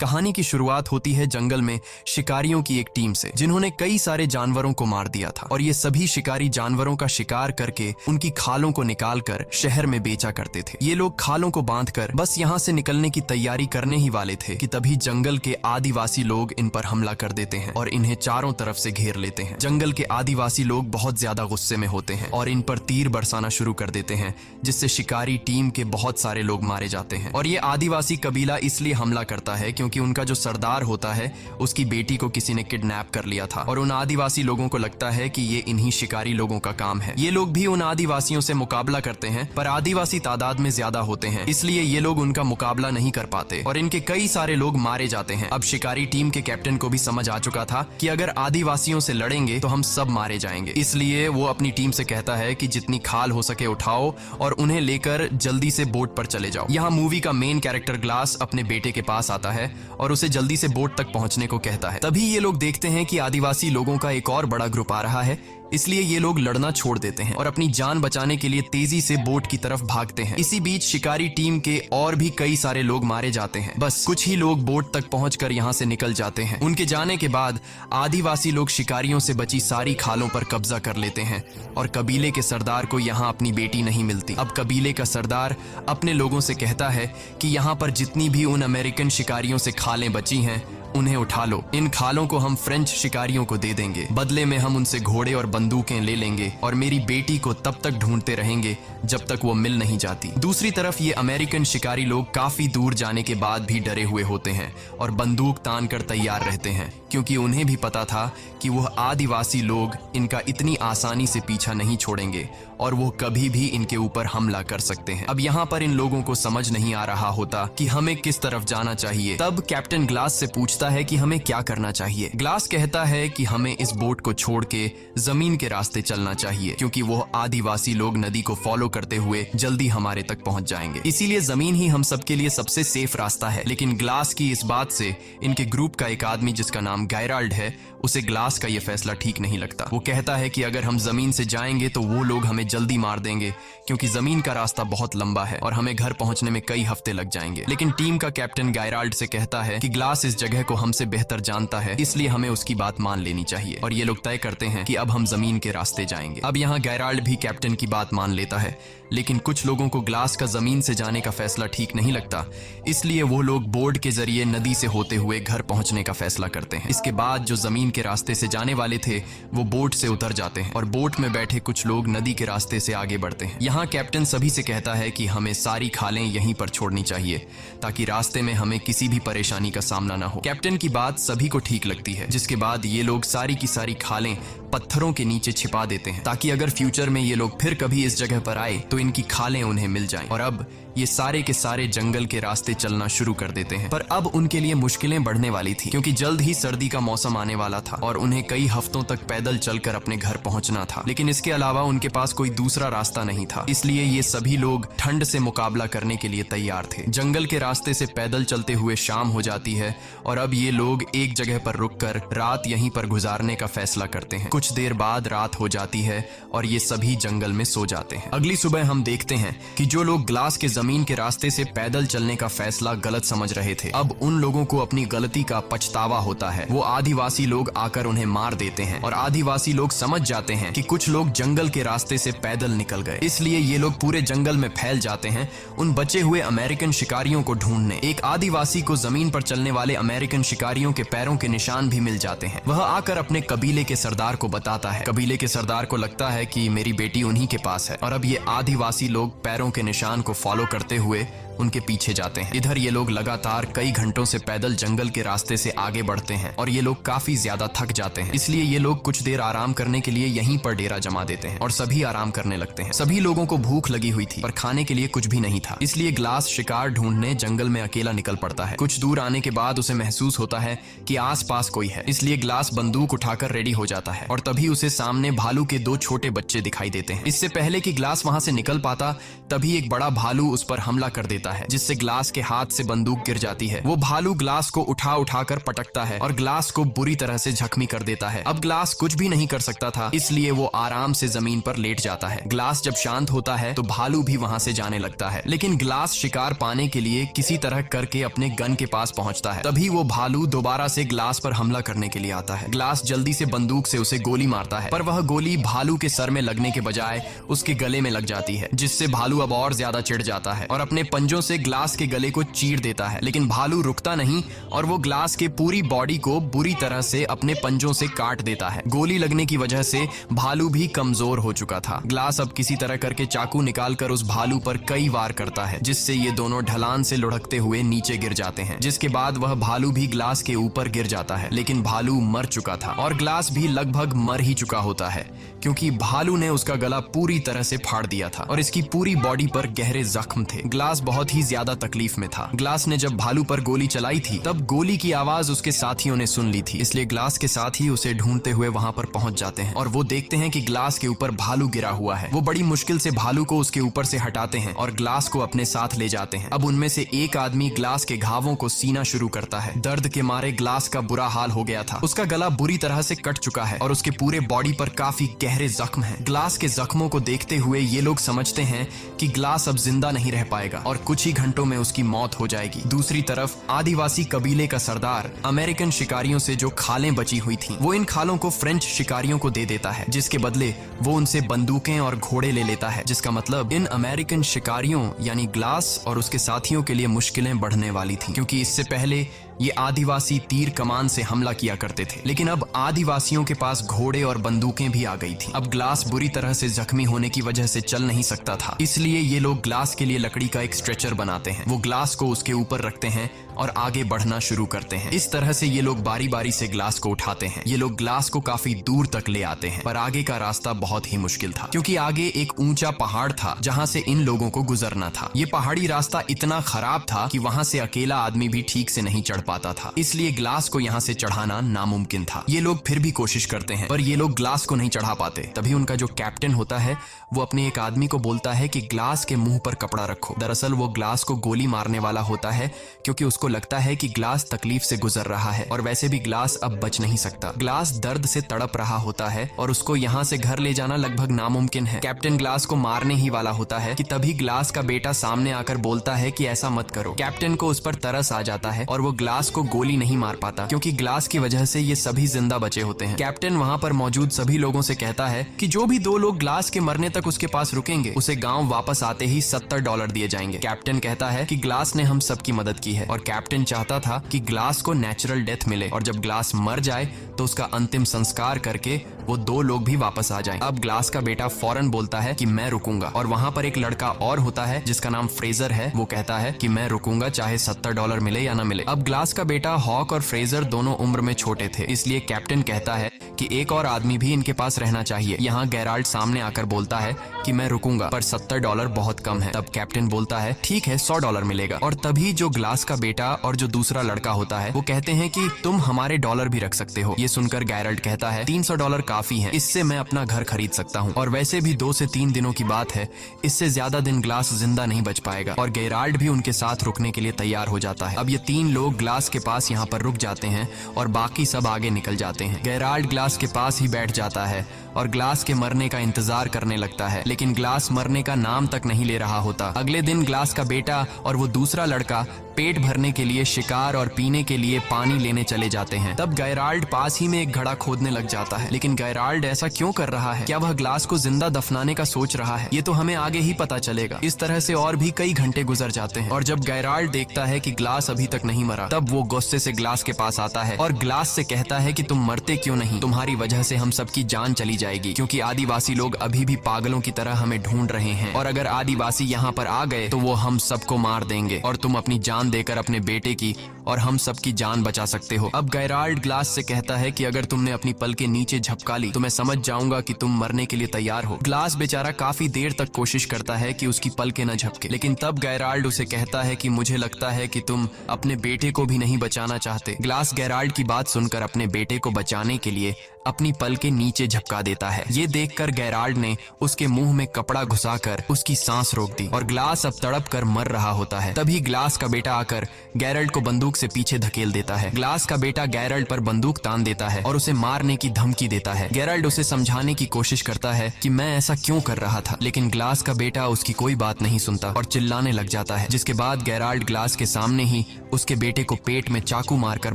कहानी की शुरुआत होती है जंगल में शिकारियों की एक टीम से, जिन्होंने कई सारे जानवरों को मार दिया था और ये सभी शिकारी जानवरों का शिकार करके उनकी खालों को निकालकर शहर में बेचा करते थे। ये लोग खालों को बांधकर बस यहाँ से निकलने की तैयारी करने ही वाले थे कि तभी जंगल के आदिवासी लोग इन पर हमला कर देते हैं और इन्हें चारों तरफ से घेर लेते हैं। जंगल के आदिवासी लोग बहुत ज्यादा गुस्से में होते हैं और इन पर तीर बरसाना शुरू कर देते हैं, जिससे शिकारी टीम के बहुत सारे लोग मारे जाते हैं। और ये आदिवासी कबीला इसलिए हमला करता है क्योंकि उनका जो सरदार होता है उसकी बेटी को किसी ने किडनैप कर लिया था और उन आदिवासी लोगों को लगता है कि ये इन्हीं शिकारी लोगों का काम है। ये लोग भी उन आदिवासियों से मुकाबला करते हैं, पर आदिवासी तादाद में ज्यादा होते हैं, इसलिए ये लोग उनका मुकाबला नहीं कर पाते और इनके कई सारे लोग मारे जाते हैं। अब शिकारी टीम के कैप्टन को भी समझ आ चुका था कि अगर आदिवासियों से लड़ेंगे तो हम सब मारे जाएंगे, इसलिए वो अपनी टीम से कहता है कि जितनी खाल हो सके उठाओ और उन्हें लेकर जल्दी से बोट पर चले जाओ। यहाँ मूवी का मेन कैरेक्टर ग्लास अपने बेटे के पास आता है और उसे जल्दी से बोट तक पहुंचने को कहता है। तभी ये लोग देखते हैं कि आदिवासी लोगों का एक और बड़ा ग्रुप आ रहा है, इसलिए ये लोग लड़ना छोड़ देते हैं और अपनी जान बचाने के लिए तेजी से बोट की तरफ भागते हैं। इसी बीच शिकारी टीम के और भी कई सारे लोग मारे जाते हैं। बस कुछ ही लोग बोट तक पहुंचकर यहाँ से निकल जाते हैं। उनके जाने के बाद आदिवासी लोग शिकारियों से बची सारी खालों पर कब्जा कर लेते हैं और कबीले के सरदार को यहाँ अपनी बेटी नहीं मिलती। अब कबीले का सरदार अपने लोगों से कहता है कि यहाँ पर जितनी भी उन अमेरिकन शिकारियों से खालें बची हैं उन्हें उठा लो। इन खालों को हम फ्रेंच शिकारियों को दे देंगे, बदले में हम उनसे घोड़े और बंदूकें ले लेंगे और मेरी बेटी को तब तक ढूंढते रहेंगे जब तक वो मिल नहीं जाती। दूसरी तरफ ये अमेरिकन शिकारी लोग काफी दूर जाने के बाद भी डरे हुए होते हैं और बंदूक तान कर तैयार रहते हैं, क्योंकि उन्हें भी पता था कि वह आदिवासी लोग इनका इतनी आसानी से पीछा नहीं छोड़ेंगे और वो कभी भी इनके ऊपर हमला कर सकते हैं। अब यहाँ पर इन लोगों को समझ नहीं आ रहा होता कि हमें किस तरफ जाना चाहिए। तब कैप्टन ग्लास से पूछता है कि हमें क्या करना चाहिए। ग्लास कहता है कि हमें इस बोट को छोड़ के जमीन के रास्ते चलना चाहिए, क्योंकि वो आदिवासी लोग नदी को फॉलो करते हुए जल्दी हमारे तक पहुंच जाएंगे, इसीलिए जमीन ही हम सबके लिए सबसे सेफ रास्ता है। लेकिन ग्लास की इस बात से इनके ग्रुप का एक आदमी जिसका नाम गैराल्ड है, उसे ग्लास का यह फैसला ठीक नहीं लगता। वो कहता है कि अगर हम जमीन से जाएंगे तो वो लोग हमें जल्दी मार देंगे, क्योंकि जमीन का रास्ता बहुत लंबा है और हमें घर पहुंचने में कई हफ्ते लग जाएंगे। लेकिन टीम का कैप्टन गैराल्ड से कहता है कि ग्लास इस जगह को हमसे बेहतर जानता है, इसलिए हमें उसकी बात मान लेनी चाहिए और ये लोग तय करते हैं कि अब हम जमीन के रास्ते जाएंगे। अब यहाँ गैराल्ड भी कैप्टन की बात मान लेता है, लेकिन कुछ लोगों को ग्लास का जमीन से जाने का फैसला ठीक नहीं लगता, इसलिए वो लोग बोर्ड के जरिए नदी से होते हुए घर पहुंचने का फैसला करते हैं। इसके बाद जो जमीन के रास्ते से जाने वाले थे वो बोट से उतर जाते हैं और बोट में बैठे कुछ लोग नदी के रास्ते से आगे बढ़ते हैं। यहाँ कैप्टन सभी से कहता है कि हमें सारी खालें यहीं पर छोड़नी चाहिए ताकि रास्ते में हमें किसी भी परेशानी का सामना ना हो। कैप्टन की बात सभी को ठीक लगती है, जिसके बाद ये लोग सारी की सारी खालें पत्थरों के नीचे छिपा देते हैं ताकि अगर फ्यूचर में ये लोग फिर कभी इस जगह पर आए तो इनकी खालें उन्हें मिल जाएं। और अब ये सारे के सारे जंगल के रास्ते चलना शुरू कर देते हैं। पर अब उनके लिए मुश्किलें बढ़ने वाली थी, क्योंकि जल्द ही सर्दी का मौसम आने वाला था और उन्हें कई हफ्तों तक पैदल चलकर अपने घर पहुंचना था। लेकिन इसके अलावा उनके पास कोई दूसरा रास्ता नहीं था, इसलिए ये सभी लोग ठंड से मुकाबला करने के लिए तैयार थे। जंगल के रास्ते से पैदल चलते हुए शाम हो जाती है और अब ये लोग एक जगह पर रुककर रात यहीं पर गुजारने का फैसला करते हैं। कुछ देर बाद रात हो जाती है और ये सभी जंगल में सो जाते हैं। अगली सुबह हम देखते हैं कि जो लोग ग्लास के जमीन के रास्ते से पैदल चलने का फैसला गलत समझ रहे थे, अब उन लोगों को अपनी गलती का पछतावा होता है। वो आदिवासी लोग आकर उन्हें मार देते हैं और आदिवासी लोग समझ जाते हैं कि कुछ लोग जंगल के रास्ते से पैदल निकल गए, इसलिए ये लोग पूरे जंगल में फैल जाते हैं उन बचे हुए अमेरिकन शिकारियों को ढूंढने। एक आदिवासी को जमीन पर चलने वाले अमेरिकन शिकारियों के पैरों के निशान भी मिल जाते हैं। वह आकर अपने कबीले के सरदार को बताता है। कबीले के सरदार को लगता है कि मेरी बेटी उन्हीं के पास है और अब ये आदिवासी लोग पैरों के निशान को फॉलो करते हुए उनके पीछे जाते हैं। इधर ये लोग लगातार कई घंटों से पैदल जंगल के रास्ते से आगे बढ़ते हैं और ये लोग काफी ज्यादा थक जाते हैं, इसलिए ये लोग कुछ देर आराम करने के लिए यहीं पर डेरा जमा देते हैं और सभी आराम करने लगते हैं। सभी लोगों को भूख लगी हुई थी पर खाने के लिए कुछ भी नहीं था, इसलिए ग्लास शिकार ढूंढने जंगल में अकेला निकल पड़ता है। कुछ दूर आने के बाद उसे महसूस होता है कि आसपास कोई है, इसलिए ग्लास बंदूक उठाकर रेडी हो जाता है और तभी उसे सामने भालू के दो छोटे बच्चे दिखाई देते हैं। इससे पहले कि ग्लास वहां से निकल पाता, तभी एक बड़ा भालू उस पर हमला कर देता देता है, जिससे ग्लास के हाथ से बंदूक गिर जाती है। वो भालू ग्लास को उठा उठाकर पटकता है और ग्लास को बुरी तरह से जख्मी कर देता है। अब ग्लास कुछ भी नहीं कर सकता था, इसलिए वो आराम से जमीन पर लेट जाता है। ग्लास जब शांत होता है तो भालू भी वहां से जाने लगता है, लेकिन ग्लास शिकार पाने के लिए किसी तरह करके अपने गन के पास पहुंचता है। तभी वो भालू दोबारा से ग्लास पर हमला करने के लिए आता है। ग्लास जल्दी से बंदूक से उसे गोली मारता है, पर वह गोली भालू के सर में लगने के बजाय उसके गले में लग जाती है, जिससे भालू अब और ज्यादा चिढ़ जाता है और अपने पंजों से ग्लास के गले को चीर देता है। लेकिन भालू रुकता नहीं और वो ग्लास के पूरी बॉडी को बुरी तरह से अपने पंजों से काट देता है। गोली लगने की वजह से भालू भी कमजोर हो चुका था। ग्लास अब किसी तरह करके चाकू निकालकर उस भालू पर कई वार करता है, जिससे ये दोनों ढलान से लुढ़कते हुए नीचे गिर जाते हैं, जिसके बाद वह भालू भी ग्लास के ऊपर गिर जाता है। लेकिन भालू मर चुका था और ग्लास भी लगभग मर ही चुका होता है, क्योंकि भालू ने उसका गला पूरी तरह से फाड़ दिया था और इसकी पूरी बॉडी पर गहरे जख्म थे। ग्लास बहुत ही ज्यादा तकलीफ में था। ग्लास ने जब भालू पर गोली चलाई थी तब गोली की आवाज उसके साथियों ने सुन ली थी, इसलिए ग्लास के साथी उसे ढूंढते हुए वहां पर पहुंच जाते हैं और वो देखते हैं कि ग्लास के ऊपर भालू गिरा हुआ है। वो बड़ी मुश्किल से भालू को उसके ऊपर से हटाते हैं और ग्लास को अपने साथ ले जाते हैं। अब उनमें से एक आदमी ग्लास के घावों को सीना शुरू करता है। दर्द के मारे ग्लास का बुरा हाल हो गया था। उसका गला बुरी तरह से कट चुका है और उसके पूरे बॉडी पर काफी गहरे जख्म हैं। ग्लास के जख्मों को देखते हुए ये लोग समझते हैं कि ग्लास अब जिंदा नहीं रह पाएगा और कुछ ही घंटों में उसकी मौत हो जाएगी। दूसरी तरफ आदिवासी कबीले का सरदार अमेरिकन शिकारियों से जो खालें बची हुई थीं, वो इन खालों को फ्रेंच शिकारियों को दे देता है, जिसके बदले वो उनसे बंदूकें और घोड़े ले लेता है, जिसका मतलब इन अमेरिकन शिकारियों यानी ग्लास और उसके साथियों के लिए मुश्किलें बढ़ने वाली थीं, क्योंकि इससे पहले ये आदिवासी तीर कमान से हमला किया करते थे, लेकिन अब आदिवासियों के पास घोड़े और बंदूकें भी आ गई थी। अब ग्लास बुरी तरह से जख्मी होने की वजह से चल नहीं सकता था, इसलिए ये लोग ग्लास के लिए लकड़ी का एक स्ट्रेचर बनाते हैं। वो ग्लास को उसके ऊपर रखते हैं और आगे बढ़ना शुरू करते हैं। इस तरह से ये लोग बारी बारी से ग्लास को उठाते हैं। ये लोग ग्लास को काफी दूर तक ले आते हैं, पर आगे का रास्ता बहुत ही मुश्किल था, क्योंकि आगे एक ऊंचा पहाड़ था जहां से इन लोगों को गुजरना था। ये पहाड़ी रास्ता इतना खराब था कि वहां से अकेला आदमी भी ठीक से नहीं चढ़ पाता था, इसलिए ग्लास को यहाँ से चढ़ाना नामुमकिन था। ये लोग फिर भी कोशिश करते हैं, पर ये लोग ग्लास को नहीं चढ़ा पाते। तभी उनका जो कैप्टन होता है वो अपने एक आदमी को बोलता है कि ग्लास के मुंह पर कपड़ा रखो। दरअसल वो ग्लास को गोली मारने वाला होता है, क्योंकि उसको लगता है कि ग्लास तकलीफ से गुजर रहा है और वैसे भी ग्लास अब बच नहीं सकता। ग्लास दर्द से तड़प रहा होता है और उसको यहाँ से घर ले जाना लगभग नामुमकिन है। कैप्टन ग्लास को मारने ही वाला होता है कि तभी ग्लास का बेटा सामने आकर बोलता है कि ऐसा मत करो। कैप्टन को उस पर तरस आ जाता है और वो ग्लास को गोली नहीं मार पाता, क्योंकि ग्लास की वजह से ये सभी जिंदा बचे होते हैं। कैप्टन वहां पर मौजूद सभी लोगों से कहता है कि जो भी 2 लोग ग्लास के मरने तक उसके पास रुकेंगे उसे गांव वापस आते ही $70 दिए जाएंगे। कैप्टन कहता है कि ग्लास ने हम सबकी मदद की है और कैप्टन चाहता था कि ग्लास को नेचुरल डेथ मिले और जब ग्लास मर जाए तो उसका अंतिम संस्कार करके वो 2 लोग भी वापस आ जाएं। अब ग्लास का बेटा फौरन बोलता है कि मैं रुकूंगा, और वहां पर एक लड़का और होता है जिसका नाम फ्रेजर है। वो कहता है कि मैं रुकूंगा चाहे $70 मिले या ना मिले। अब ग्लास का बेटा हॉक और फ्रेजर दोनों उम्र में छोटे थे, इसलिए कैप्टन कहता है कि एक और आदमी भी इनके पास रहना चाहिए। यहाँ गेराल्ड सामने आकर बोलता है कि मैं रुकूंगा, पर $70 बहुत कम है। तब कैप्टन बोलता है ठीक है, $100 मिलेगा। और तभी जो ग्लास का बेटा और जो दूसरा लड़का होता है वो कहते हैं कि तुम हमारे डॉलर भी रख सकते हो। ये सुनकर गेराल्ड कहता है $300 काफी है, इससे मैं अपना घर खरीद सकता हूँ, और वैसे भी 2 से 3 दिनों की बात है, इससे ज्यादा दिन ग्लास जिंदा नहीं बच पाएगा। और गेराल्ड भी उनके साथ रुकने के लिए तैयार हो जाता है। अब ये 3 लोग ग्लास के पास यहाँ पर रुक जाते हैं और बाकी सब आगे निकल जाते हैं। गेराल्ड ग्लास के पास ही बैठ जाता है और ग्लास के मरने का इंतजार करने लगता है, लेकिन ग्लास मरने का नाम तक नहीं ले रहा होता। अगले दिन ग्लास का बेटा और वो दूसरा लड़का पेट भरने के लिए शिकार और पीने के लिए पानी लेने चले जाते हैं। तब गेराल्ड पास ही में एक घड़ा खोदने लग जाता है, लेकिन गेराल्ड ऐसा क्यों कर रहा है? क्या वह ग्लास को जिंदा दफनाने का सोच रहा है? ये तो हमें आगे ही पता चलेगा। इस तरह से और भी कई घंटे गुजर जाते हैं और जब गेराल्ड देखता है कि ग्लास अभी तक नहीं मरा, तब वो गुस्से से ग्लास के पास आता है और ग्लास से कहता है कि तुम मरते क्यों नहीं? तुम्हारी वजह से हम सबकी जान चली जाएगी, क्योंकि आदिवासी लोग अभी भी पागलों की तरह हमें ढूंढ रहे हैं, और अगर आदिवासी यहाँ पर आ गए तो वो हम सबको मार देंगे और तुम अपनी जान देकर अपने बेटे की और हम सबकी जान बचा सकते हो। अब गेराल्ड ग्लास से कहता है कि अगर तुमने अपनी पल के नीचे झपका ली तो मैं समझ जाऊंगा कि तुम मरने के लिए तैयार हो। ग्लास बेचारा काफी देर तक कोशिश करता है कि उसकी पल के न झपके, लेकिन तब गेराल्ड उसे कहता है कि मुझे लगता है कि तुम अपने बेटे को भी नहीं बचाना चाहते। ग्लास गेराल्ड की बात सुनकर अपने बेटे को बचाने के लिए अपनी पल के नीचे झपका देता है। ये देखकर गेराल्ड ने उसके मुंह में कपड़ा घुसाकर उसकी सांस रोक दी और ग्लास अब तड़प कर मर रहा होता है। तभी ग्लास का बेटा आकर गेराल्ड को बंदूक से पीछे धकेल देता है। ग्लास का बेटा गेराल्ड पर बंदूक तान देता है और उसे मारने की धमकी देता है। गेराल्ड उसे समझाने की कोशिश करता है कि मैं ऐसा क्यों कर रहा था, लेकिन ग्लास का बेटा उसकी कोई बात नहीं सुनता और चिल्लाने लग जाता है, जिसके बाद गेराल्ड ग्लास के सामने ही उसके बेटे को पेट में चाकू मारकर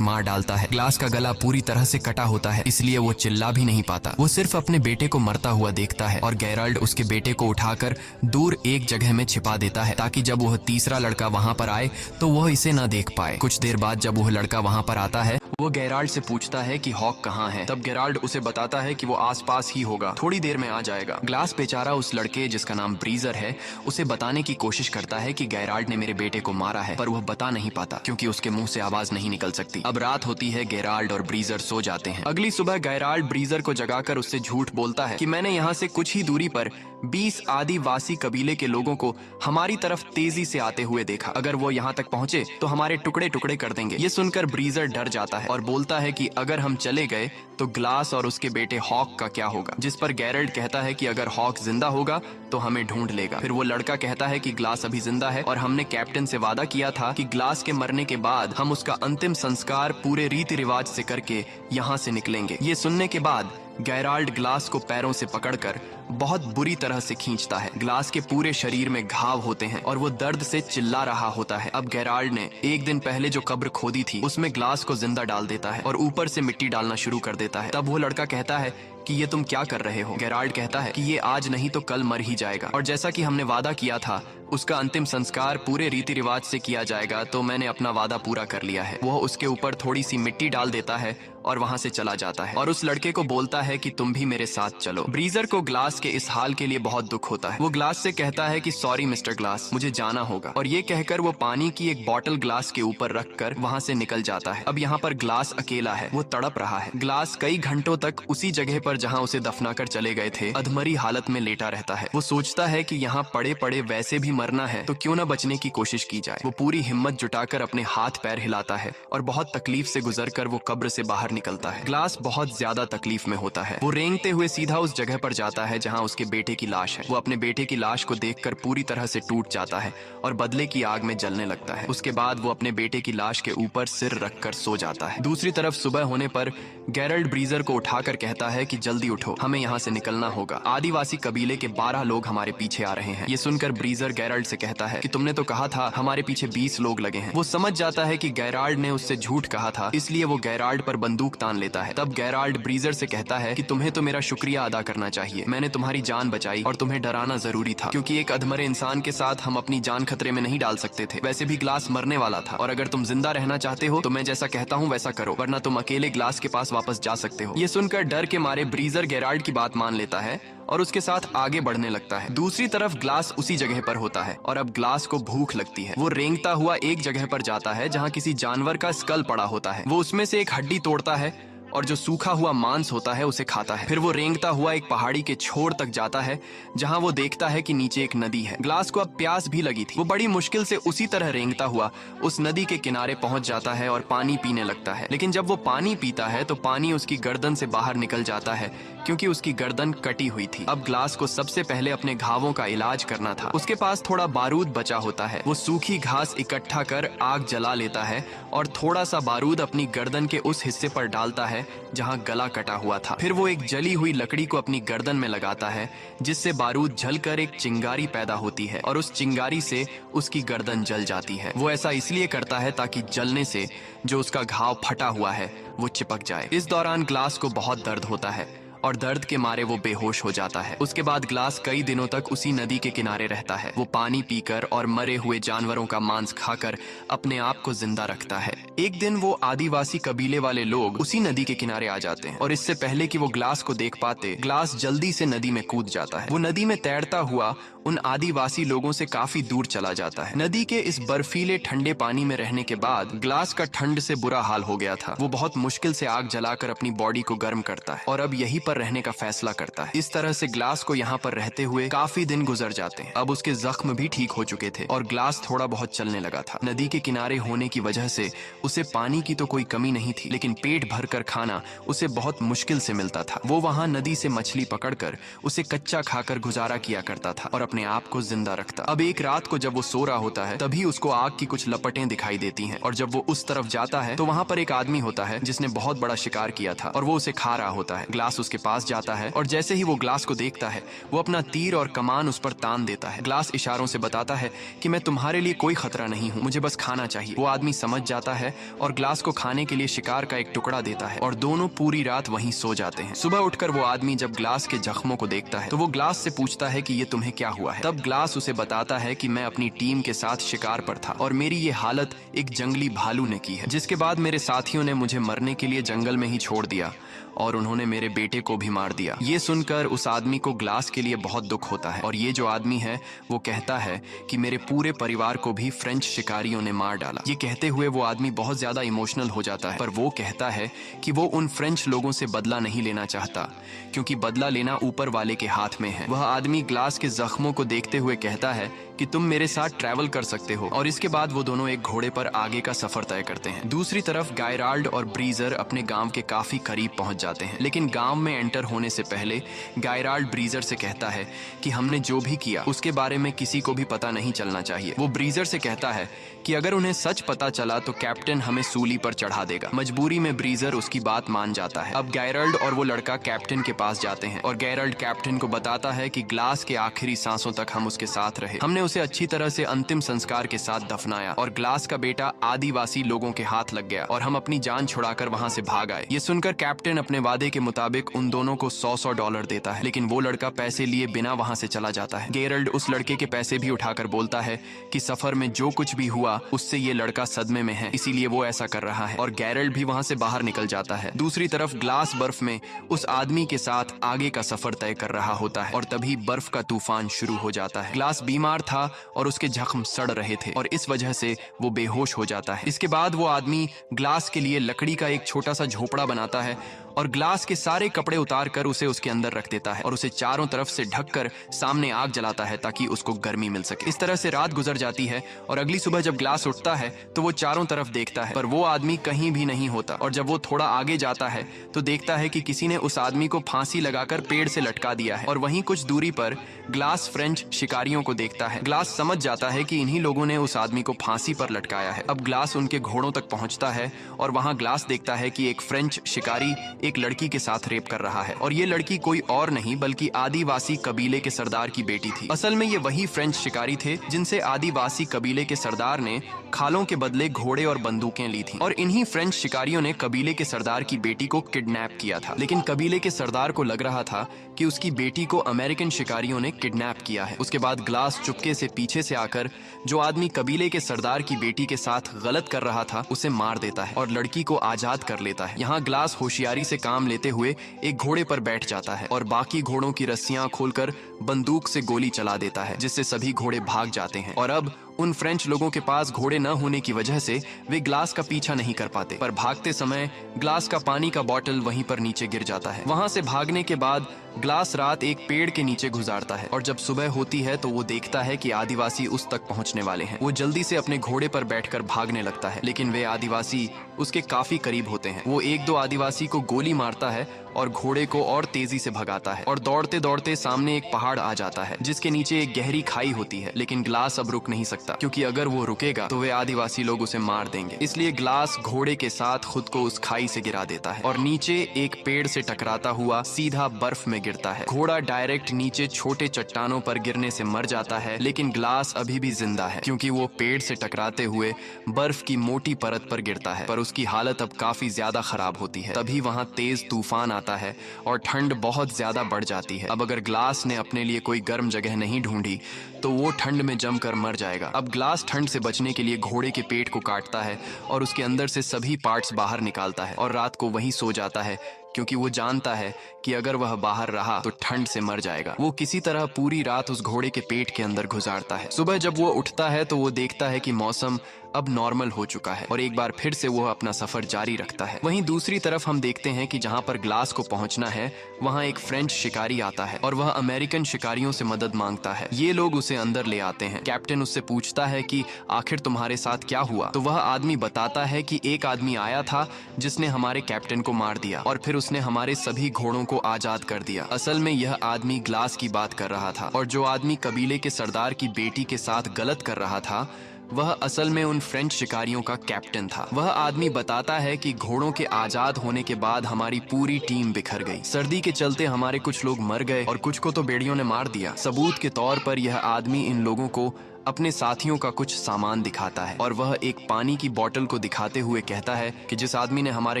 मार डालता है। ग्लास का गला पूरी तरह से कटा होता है, इसलिए वो चिल्ला भी नहीं पाता। वो सिर्फ अपने बेटे को मरता हुआ देखता है और गेराल्ड उसके बेटे को उठाकर दूर एक जगह में छिपा देता है ताकि जब वह तीसरा लड़का वहां पर आए तो वह इसे ना देख पाए। कुछ देर बाद जब वह लड़का वहां पर आता है, वो गेराल्ड से पूछता है कि हॉक कहाँ है। तब गेराल्ड उसे बताता है कि वो आसपास ही होगा, थोड़ी देर में आ जाएगा। ग्लास बेचारा उस लड़के जिसका नाम ब्रीजर है उसे बताने की कोशिश करता है कि गेराल्ड ने मेरे बेटे को मारा है, पर वह बता नहीं पाता क्योंकि उसके मुंह से आवाज नहीं निकल सकती। अब रात होती है, गेराल्ड और ब्रीजर सो जाते हैं। अगली सुबह गेराल्ड ब्रीजर को जगाकर उससे झूठ बोलता है कि मैंने यहाँ से कुछ ही दूरी पर 20 आदिवासी कबीले के लोगों को हमारी तरफ तेजी से आते हुए देखा। अगर वो यहाँ तक पहुंचे तो हमारे टुकड़े टुकड़े कर देंगे। ये सुनकर ब्रीजर डर जाता है और बोलता है कि अगर हम चले गए तो ग्लास और उसके बेटे हॉक का क्या होगा, जिस पर गेराल्ड कहता है कि अगर हॉक जिंदा होगा तो हमें ढूंढ लेगा। फिर वो लड़का कहता है कि ग्लास अभी जिंदा है और हमने कैप्टन से वादा किया था कि ग्लास के मरने के बाद हम उसका अंतिम संस्कार पूरे रीति रिवाज से करके यहाँ से निकलेंगे। ये सुनने के बाद गेराल्ड ग्लास को पैरों से पकड़कर बहुत बुरी तरह से खींचता है। ग्लास के पूरे शरीर में घाव होते हैं और वो दर्द से चिल्ला रहा होता है। अब गेराल्ड ने एक दिन पहले जो कब्र खोदी थी उसमें ग्लास को जिंदा डाल देता है और ऊपर से मिट्टी डालना शुरू कर देता है। तब वो लड़का कहता है कि ये तुम क्या कर रहे हो। गेराल्ड कहता है कि ये आज नहीं तो कल मर ही जाएगा और जैसा कि हमने वादा किया था उसका अंतिम संस्कार पूरे रीति रिवाज से किया जाएगा, तो मैंने अपना वादा पूरा कर लिया है। वो उसके ऊपर थोड़ी सी मिट्टी डाल देता है और वहां से चला जाता है और उस लड़के को बोलता है कि तुम भी मेरे साथ चलो। ब्रीजर को ग्लास के इस हाल के लिए बहुत दुख होता है। वो ग्लास से कहता है कि सॉरी मिस्टर ग्लास, मुझे जाना होगा, और ये कहकर वो पानी की एक बॉटल ग्लास के ऊपर रखकर वहां से निकल जाता है। अब यहाँ पर ग्लास अकेला है, वो तड़प रहा है। ग्लास कई घंटों तक उसी जगह पर जहाँ उसे दफनाकर चले गए थे अधमरी हालत में लेटा रहता है। वो सोचता है कि यहाँ पड़े पड़े वैसे भी मरना है तो क्यों न बचने की कोशिश की जाए। वो पूरी हिम्मत जुटाकर अपने हाथ पैर हिलाता है और बहुत तकलीफ से गुजरकर वो कब्र से बाहर निकलता है। ग्लास बहुत ज्यादा तकलीफ में होता है। वो रेंगते हुए सीधा उस जगह पर जाता है जहाँ उसके बेटे की लाश है। वो अपने बेटे की लाश को देखकर पूरी तरह से टूट जाता है और बदले की आग में जलने लगता है। उसके बाद वो अपने बेटे की लाश के ऊपर सिर रखकर सो जाता है। दूसरी तरफ सुबह होने पर गेराल्ड ब्रीजर को उठाकर कहता है कि जल्दी उठो, हमें यहाँ से निकलना होगा। आदिवासी कबीले के 12 लोग हमारे पीछे आ रहे हैं। ये सुनकर ब्रीजर गेराल्ड से कहता है कि तुमने तो कहा था हमारे पीछे 20 लोग लगे हैं। वो समझ जाता है कि गेराल्ड ने उससे झूठ कहा था, इसलिए वो गेराल्ड पर बंदूक तान लेता है। तब गेराल्ड ब्रीजर से कहता है कि तुम्हें तो मेरा शुक्रिया अदा करना चाहिए। मैंने तुम्हारी जान बचाई और तुम्हें डराना जरूरी था, क्योंकि एक अधमरे इंसान के साथ हम अपनी जान खतरे में नहीं डाल सकते थे। वैसे भी ग्लास मरने वाला था और अगर तुम जिंदा रहना चाहते हो तो मैं जैसा कहता हूँ वैसा करो, वरना तुम अकेले ग्लास के पास वापस जा सकते हो। ये सुनकर डर के मारे ब्रीजर गेराल्ड की बात मान लेता है और उसके साथ आगे बढ़ने लगता है। दूसरी तरफ ग्लास उसी जगह पर होता है और अब ग्लास को भूख लगती है। वो रेंगता हुआ एक जगह पर जाता है जहाँ किसी जानवर का स्कल पड़ा होता है। वो उसमें से एक हड्डी तोड़ता है और जो सूखा हुआ मांस होता है उसे खाता है। फिर वो रेंगता हुआ एक पहाड़ी के छोर तक जाता है जहां वो देखता है कि नीचे एक नदी है। ग्लास को अब प्यास भी लगी थी। वो बड़ी मुश्किल से उसी तरह रेंगता हुआ उस नदी के किनारे पहुंच जाता है और पानी पीने लगता है। लेकिन जब वो पानी पीता है तो पानी उसकी गर्दन से बाहर निकल जाता है क्योंकि उसकी गर्दन कटी हुई थी। अब ग्लास को सबसे पहले अपने घावों का इलाज करना था। उसके पास थोड़ा बारूद बचा होता है। वो सूखी घास इकट्ठा कर आग जला लेता है और थोड़ा सा बारूद अपनी गर्दन के उस हिस्से पर डालता है जहां गला कटा हुआ था। फिर वो एक जली हुई लकड़ी को अपनी गर्दन में लगाता है जिससे बारूद जलकर एक चिंगारी पैदा होती है और उस चिंगारी से उसकी गर्दन जल जाती है। वो ऐसा इसलिए करता है ताकि जलने से जो उसका घाव फटा हुआ है वो चिपक जाए। इस दौरान ग्लास को बहुत दर्द होता है और दर्द के मारे वो बेहोश हो जाता है। उसके बाद ग्लास कई दिनों तक उसी नदी के किनारे रहता है। वो पानी पीकर और मरे हुए जानवरों का मांस खाकर अपने आप को जिंदा रखता है। एक दिन वो आदिवासी कबीले वाले लोग उसी नदी के किनारे आ जाते हैं और इससे पहले कि वो ग्लास को देख पाते, ग्लास जल्दी से नदी में कूद जाता है। वो नदी में तैरता हुआ उन आदिवासी लोगों से काफी दूर चला जाता है। नदी के इस बर्फीले ठंडे पानी में रहने के बाद ग्लास का ठंड से बुरा हाल हो गया था। वो बहुत मुश्किल से आग जलाकर अपनी बॉडी को गर्म करता है और अब यहीं पर रहने का फैसला करता है। इस तरह से ग्लास को यहाँ पर रहते हुए काफी दिन गुजर जाते हैं। अब उसके जख्म भी ठीक हो चुके थे और ग्लास थोड़ा बहुत चलने लगा था। नदी के किनारे होने की वजह से उसे पानी की तो कोई कमी नहीं थी, लेकिन पेट भरकर खाना उसे बहुत मुश्किल से मिलता था। वो वहाँ नदी से मछली पकड़कर उसे कच्चा खाकर गुजारा किया करता था और अपने आप को जिंदा रखता। अब एक रात को जब वो सो रहा होता है तभी उसको आग की कुछ लपटें दिखाई देती हैं और जब वो उस तरफ जाता है तो वहाँ पर एक आदमी होता है जिसने बहुत बड़ा शिकार किया था और वो उसे खा रहा होता है। ग्लास उसके पास जाता है और जैसे ही वो ग्लास को देखता है वो अपना तीर और कमान उस पर तान देता है। ग्लास इशारों से बताता है कि मैं तुम्हारे लिए कोई खतरा नहीं हूँ, मुझे बस खाना चाहिए। वो आदमी समझ जाता है और ग्लास को खाने के लिए शिकार का एक टुकड़ा देता है और दोनों पूरी रात वहीं सो जाते हैं। सुबह उठकर वो आदमी जब ग्लास के जख्मों को देखता है तो वो ग्लास से पूछता है कि ये तुम्हें क्या हुआ है। तब ग्लास उसे बताता है कि मैं अपनी टीम के साथ शिकार पर था और मेरी ये हालत एक जंगली भालू ने की है, जिसके बाद मेरे साथियों ने मुझे मरने के लिए जंगल में ही छोड़ दिया और उन्होंने मेरे बेटे को भी मार दिया। ये सुनकर उस आदमी को ग्लास के लिए बहुत दुख होता है और ये जो आदमी है वो कहता है कि मेरे पूरे परिवार को भी फ्रेंच शिकारियों ने मार डाला। ये कहते हुए वो आदमी बहुत ज्यादा इमोशनल हो जाता है, पर वो कहता है कि वो उन फ्रेंच लोगों से बदला नहीं लेना चाहता क्योंकि बदला लेना ऊपर वाले के हाथ में है। वह आदमी ग्लास के जख्मों को देखते हुए कहता है कि तुम मेरे साथ ट्रैवल कर सकते हो और इसके बाद वो दोनों एक घोड़े पर आगे का सफर तय करते हैं। दूसरी तरफ गायराल्ड और ब्रीजर अपने गांव के काफी करीब पहुंच जाते हैं, लेकिन गांव में एंटर होने से पहले गायराल्ड ब्रीजर से कहता है कि हमने जो भी किया उसके बारे में किसी को भी पता नहीं चलना चाहिए। वो ब्रीजर से कहता है कि अगर उन्हें सच पता चला तो कैप्टन हमें सूली पर चढ़ा देगा। मजबूरी में ब्रीजर उसकी बात मान जाता है। अब गायराल्ड और वो लड़का कैप्टन के पास जाते हैं और गायराल्ड कैप्टन को बताता है कि ग्लास के आखिरी सांसों तक हम उसके साथ रहे, हमने उसे अच्छी तरह से अंतिम संस्कार के साथ दफनाया और ग्लास का बेटा आदिवासी लोगों के हाथ लग गया और हम अपनी जान छुड़ाकर वहां से भाग आए। ये सुनकर कैप्टन अपने वादे के मुताबिक उन दोनों को $100 देता है, लेकिन वो लड़का पैसे लिए बिना वहां से चला जाता है। गेरल्ड उस लड़के के पैसे भी उठाकर बोलता है कि सफर में जो कुछ भी हुआ उससे ये लड़का सदमे में है, इसीलिए वो ऐसा कर रहा है और गेरल्ड भी वहां से बाहर निकल जाता है। दूसरी तरफ ग्लास बर्फ में उस आदमी के साथ आगे का सफर तय कर रहा होता है और तभी बर्फ का तूफान शुरू हो जाता है। ग्लास बीमार था और उसके जख्म सड़ रहे थे और इस वजह से वो बेहोश हो जाता है। इसके बाद वो आदमी ग्लास के लिए लकड़ी का एक छोटा सा झोपड़ा बनाता है और ग्लास के सारे कपड़े उतार कर उसे उसके अंदर रख देता है और उसे चारों तरफ से ढककर सामने आग जलाता है ताकि उसको गर्मी मिल सके। इस तरह से रात गुजर जाती है और अगली सुबह जब ग्लास उठता है तो वो चारों तरफ देखता है पर वो आदमी कहीं भी नहीं होता और जब वो थोड़ा आगे जाता है तो देखता है कि किसी ने उस आदमी को फांसी लगाकर पेड़ से लटका दिया है और वहीं कुछ दूरी पर ग्लास फ्रेंच शिकारियों को देखता है। ग्लास समझ जाता है कि इन्हीं लोगों ने उस आदमी को फांसी पर लटकाया है। अब ग्लास उनके घोड़ों तक पहुंचता है और वहां ग्लास देखता है कि एक फ्रेंच शिकारी एक लड़की के साथ रेप कर रहा है और ये लड़की कोई और नहीं बल्कि आदिवासी कबीले के सरदार की बेटी थी। असल में ये वही फ्रेंच शिकारी थे जिनसे आदिवासी कबीले के सरदार ने खालों के बदले घोड़े और बंदूकें ली थी और इन्हीं फ्रेंच शिकारियों ने कबीले के सरदार की बेटी को किडनैप किया था। लेकिन कबीले के सरदार को लग रहा था कि उसकी बेटी को अमेरिकन शिकारियों ने किडनैप किया है। उसके बाद ग्लास चुपके से पीछे से आकर जो आदमी कबीले के सरदार की बेटी के साथ गलत कर रहा था उसे मार देता है और लड़की को आजाद कर लेता है। यहाँ ग्लास होशियारी से काम लेते हुए एक घोड़े पर बैठ जाता है और बाकी घोड़ों की रस्सियां खोलकर बंदूक से गोली चला देता है जिससे सभी घोड़े भाग जाते हैं और अब उन फ्रेंच लोगों के पास घोड़े न होने की वजह से वे ग्लास का पीछा नहीं कर पाते, पर भागते समय ग्लास का पानी का बोतल वहीं पर नीचे गिर जाता है। वहां से भागने के बाद ग्लास रात एक पेड़ के नीचे गुजारता है और जब सुबह होती है तो वो देखता है कि आदिवासी उस तक पहुंचने वाले हैं। वो जल्दी से अपने घोड़े पर बैठकर भागने लगता है, लेकिन वे आदिवासी उसके काफी करीब होते हैं। वो एक दो आदिवासी को गोली मारता है और घोड़े को और तेजी से भगाता है और दौड़ते दौड़ते सामने एक पहाड़ आ जाता है जिसके नीचे एक गहरी खाई होती है। लेकिन ग्लास अब रुक नहीं सकता क्योंकि अगर वो रुकेगा तो वे आदिवासी लोग उसे मार देंगे। इसलिए ग्लास घोड़े के साथ खुद को उस खाई से गिरा देता है और नीचे एक पेड़ से टकराता हुआ सीधा बर्फ में गिरता है। घोड़ा डायरेक्ट नीचे छोटे चट्टानों पर गिरने से मर जाता है, लेकिन ग्लास अभी भी जिंदा है क्योंकि वो पेड़ से टकराते हुए बर्फ की मोटी परत पर गिरता है। पर उसकी हालत अब काफी ज्यादा खराब होती है। तभी वहां तेज तूफान आता है और ठंड बहुत ज्यादा बढ़ जाती है। अब अगर ग्लास ने अपने लिए कोई गर्म जगह नहीं ढूंढी तो वो ठंड में जमकर मर जाएगा। अब ग्लास ठंड से बचने के लिए घोड़े के पेट को काटता है और उसके अंदर से सभी पार्ट्स बाहर निकालता है और रात को वहीं सो जाता है क्योंकि वो जानता है कि अगर वह बाहर रहा तो ठंड से मर जाएगा। वो किसी तरह पूरी रात उस घोड़े के पेट के अंदर गुजारता है। सुबह जब वो उठता है तो वो देखता है कि मौसम अब नॉर्मल हो चुका है और एक बार फिर से वो अपना सफर जारी रखता है। वहीं दूसरी तरफ हम देखते हैं कि जहां पर ग्लास को पहुंचना है वहां एक फ्रेंच शिकारी आता है और वह अमेरिकन शिकारियों से मदद मांगता है। ये लोग उसे अंदर ले आते हैं। कैप्टन उससे पूछता है कि आखिर तुम्हारे साथ क्या हुआ? तो वह आदमी बताता है कि एक आदमी आया था जिसने हमारे कैप्टन को मार दिया और फिर उसने हमारे सभी घोड़ों को आजाद कर दिया। असल में यह आदमी ग्लास की बात कर रहा था और जो आदमी कबीले के सरदार की बेटी के साथ गलत कर रहा था वह असल में उन फ्रेंच शिकारियों का कैप्टन था। वह आदमी बताता है कि घोड़ों के आजाद होने के बाद हमारी पूरी टीम बिखर गई। सर्दी के चलते हमारे कुछ लोग मर गए और कुछ को तो बेड़ियों ने मार दिया। सबूत के तौर पर यह आदमी इन लोगों को अपने साथियों का कुछ सामान दिखाता है और वह एक पानी की बोतल को दिखाते हुए कहता है कि जिस आदमी ने हमारे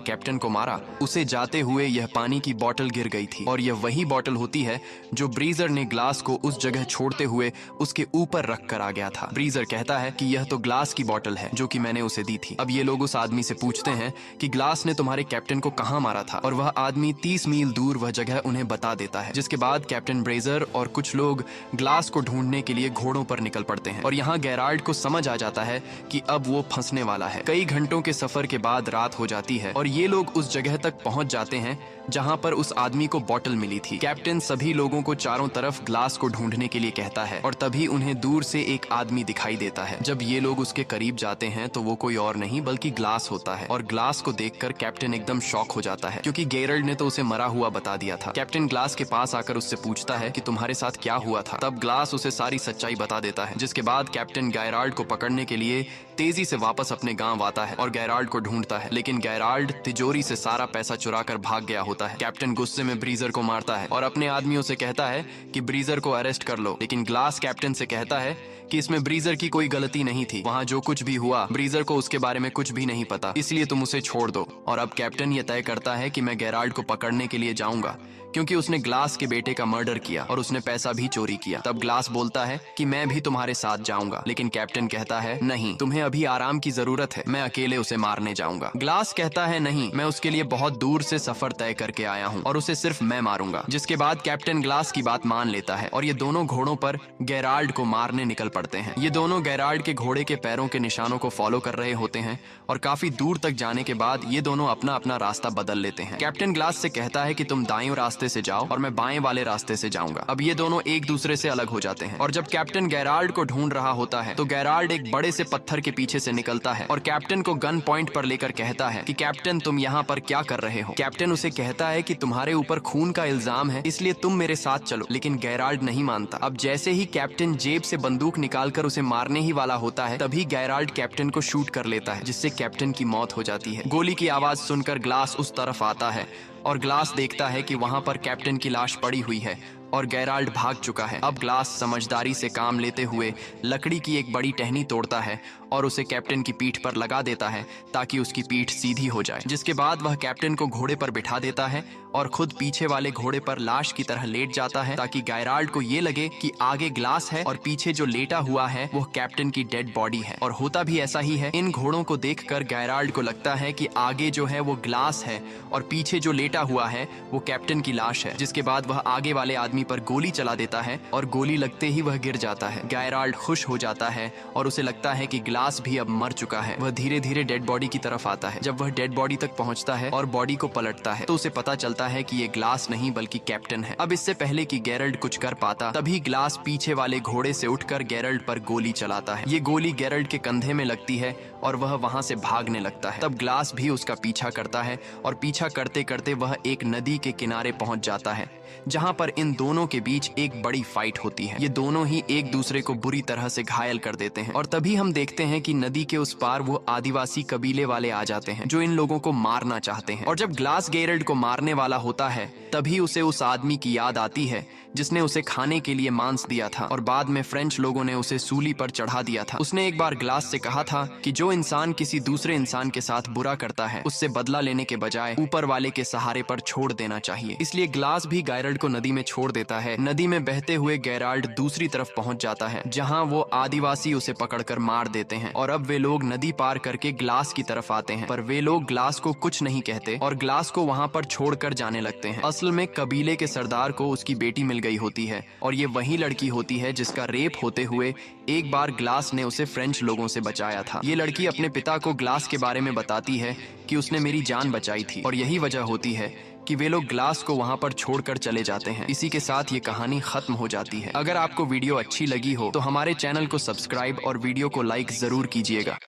कैप्टन को मारा उसे जाते हुए यह पानी की बोतल गिर गई थी और यह वही बोतल होती है जो ब्रीजर ने ग्लास को उस जगह छोड़ते हुए उसके ऊपर रख कर आ गया था। ब्रीजर कहता है कि यह तो ग्लास की बोतल है जो कि मैंने उसे दी थी। अब ये लोग उस आदमी से पूछते हैं कि ग्लास ने तुम्हारे कैप्टन को कहाँ मारा था और वह आदमी 30 मील दूर वह जगह उन्हें बता देता है। जिसके बाद कैप्टन ब्रेजर और कुछ लोग ग्लास को ढूंढने के लिए घोड़ों पर निकल पड़ते हैं और यहाँ गेराल्ड को समझ आ जाता है कि अब वो फंसने वाला है। कई घंटों के सफर के बाद रात हो जाती है और ये लोग उस जगह तक पहुंच जाते हैं जहां पर उस आदमी को बोतल मिली थी। कैप्टन सभी लोगों को चारों तरफ ग्लास को ढूंढने के लिए कहता है और तभी उन्हें दूर से एक आदमी दिखाई देता है। जब ये लोग उसके करीब जाते हैं तो वो कोई और नहीं बल्कि ग्लास होता है और ग्लास को देखकर कैप्टन एकदम शॉक हो जाता है क्योंकि गेराल्ड ने तो उसे मरा हुआ बता दिया था। कैप्टन ग्लास के पास आकर उससे पूछता है कि तुम्हारे साथ क्या हुआ था। तब ग्लास उसे सारी सच्चाई बता देता है। जिसके बाद कैप्टन गेराल्ड को पकड़ने के लिए तेजी से वापस अपने गांव आता है और गेराल्ड को ढूंढता है, लेकिन गेराल्ड तिजोरी से सारा पैसा चुरा कर भाग गया होता है। कैप्टन गुस्से में ब्रीजर को मारता है और अपने आदमियों से कहता है कि ब्रीजर को अरेस्ट कर लो, लेकिन ग्लास कैप्टन से कहता है कि इसमें ब्रीजर की कोई गलती नहीं थी। वहां जो कुछ भी हुआ ब्रीजर को उसके बारे में कुछ भी नहीं पता, इसलिए तुम उसे छोड़ दो। और अब कैप्टन ये तय करता है कि मैं गेराल्ड को पकड़ने के लिए जाऊंगा क्योंकि उसने ग्लास के बेटे का मर्डर किया और उसने पैसा भी चोरी किया। तब ग्लास बोलता है कि मैं भी तुम्हारे साथ जाऊंगा, लेकिन कैप्टन कहता है नहीं, तुम्हें अभी आराम की जरूरत है, मैं अकेले उसे मारने जाऊंगा। ग्लास कहता है नहीं, मैं उसके लिए बहुत दूर से सफर तय करके आया हूँ और उसे सिर्फ मैं मारूंगा। जिसके बाद कैप्टन ग्लास की बात मान लेता है और ये दोनों घोड़ों पर गेराल्ड को मारने निकल पड़ते हैं। ये दोनों गेराल्ड के घोड़े के पैरों के निशानों को फॉलो कर रहे होते हैं और काफी दूर तक जाने के बाद ये दोनों अपना अपना रास्ता बदल लेते हैं। कैप्टन ग्लास से कहता है कि तुम दाएं रास्ते से जाओ और मैं बाएं वाले रास्ते से जाऊंगा। अब ये दोनों एक दूसरे से अलग हो जाते हैं और जब कैप्टन गेराल्ड को ढूंढ रहा होता है तो गेराल्ड एक बड़े से पत्थर के पीछे से निकलता है और कैप्टन को गन पॉइंट पर लेकर कहता है कि कैप्टन तुम यहाँ पर क्या कर रहे हो। कैप्टन उसे कहता है कि तुम्हारे ऊपर खून का इल्जाम है, इसलिए तुम मेरे साथ चलो, लेकिन गेराल्ड नहीं मानता। अब जैसे ही कैप्टन जेब से बंदूक निकालकर उसे मारने ही वाला होता है तभी गेराल्ड कैप्टन को शूट कर लेता है, जिससे कैप्टन की मौत हो जाती है। गोली की आवाज सुनकर ग्लास उस तरफ आता है और ग्लास देखता है कि वहां पर कैप्टन की लाश पड़ी हुई है और गेराल्ड भाग चुका है। अब ग्लास समझदारी से काम लेते हुए लकड़ी की एक बड़ी टहनी तोड़ता है और उसे कैप्टन की पीठ पर लगा देता है ताकि उसकी पीठ सीधी हो जाए। जिसके बाद वह कैप्टन को घोड़े पर बिठा देता है और खुद पीछे वाले घोड़े पर लाश की तरह लेट जाता है ताकि गेराल्ड को ये लगे कि आगे ग्लास है और पीछे जो लेटा हुआ है वो कैप्टन की डेड बॉडी है, और होता भी ऐसा ही है। इन घोड़ों को देखकर गेराल्ड को लगता है कि आगे जो है वो ग्लास है और पीछे जो लेटा हुआ है वो कैप्टन की लाश है। जिसके बाद वह आगे वाले आदमी पर गोली चला देता है और गोली लगते ही वह गिर जाता है। गेराल्ड खुश हो जाता है और उसे लगता है कि ग्लास भी अब मर चुका है। वह धीरे धीरे डेड बॉडी की तरफ आता है। जब वह डेड बॉडी तक पहुंचता है और बॉडी को पलटता है तो उसे पता चलता है कि ये ग्लास नहीं बल्कि कैप्टन है। अब इससे पहले कि गेराल्ड कुछ कर पाता तभी ग्लास पीछे वाले घोड़े से उठकर गेराल्ड पर गोली चलाता है। ये गोली गेराल्ड के कंधे में लगती है और वह वहां से भागने लगता है। तब ग्लास भी उसका पीछा करता है और पीछा करते करते वह एक नदी के किनारे पहुंच जाता है जहां पर इन दोनों के बीच एक बड़ी फाइट होती है। ये दोनों ही एक दूसरे को बुरी तरह से घायल कर देते हैं और तभी हम देखते हैं कि नदी के उस पार वो आदिवासी कबीले वाले आ जाते हैं जो इन लोगों को मारना चाहते हैं। और जब ग्लास गेराल्ड को मारने वाला होता है तभी उसे उस आदमी की याद आती है जिसने उसे खाने के लिए मांस दिया था और बाद में फ्रेंच लोगों ने उसे सूली पर चढ़ा दिया था। उसने एक बार ग्लास से कहा था कि जो इंसान किसी दूसरे इंसान के साथ बुरा करता है उससे बदला लेने के बजाय ऊपर वाले के सहारे पर छोड़ देना चाहिए। इसलिए ग्लास भी गैरल्ड को नदी में छोड़ देता है। नदी में बहते हुए गैराल्ड दूसरी तरफ पहुंच जाता है जहां वो आदिवासी उसे पकड़कर मार देते हैं और अब वे लोग नदी पार करके ग्लास की तरफ आते हैं, पर वे लोग ग्लास को कुछ नहीं कहते और ग्लास को वहां पर छोड़कर जाने लगते हैं। असल में कबीले के सरदार को उसकी बेटी मिल गई होती है और ये वही लड़की होती है जिसका रेप होते हुए एक बार ग्लास ने उसे फ्रेंच लोगों से बचाया था। ये लड़की अपने पिता को ग्लास के बारे में बताती है कि उसने मेरी जान बचाई थी और यही वजह होती है कि वे लोग ग्लास को वहां पर छोड़कर चले जाते हैं। इसी के साथ ये कहानी खत्म हो जाती है। अगर आपको वीडियो अच्छी लगी हो तो हमारे चैनल को सब्सक्राइब और वीडियो को लाइक जरूर कीजिएगा।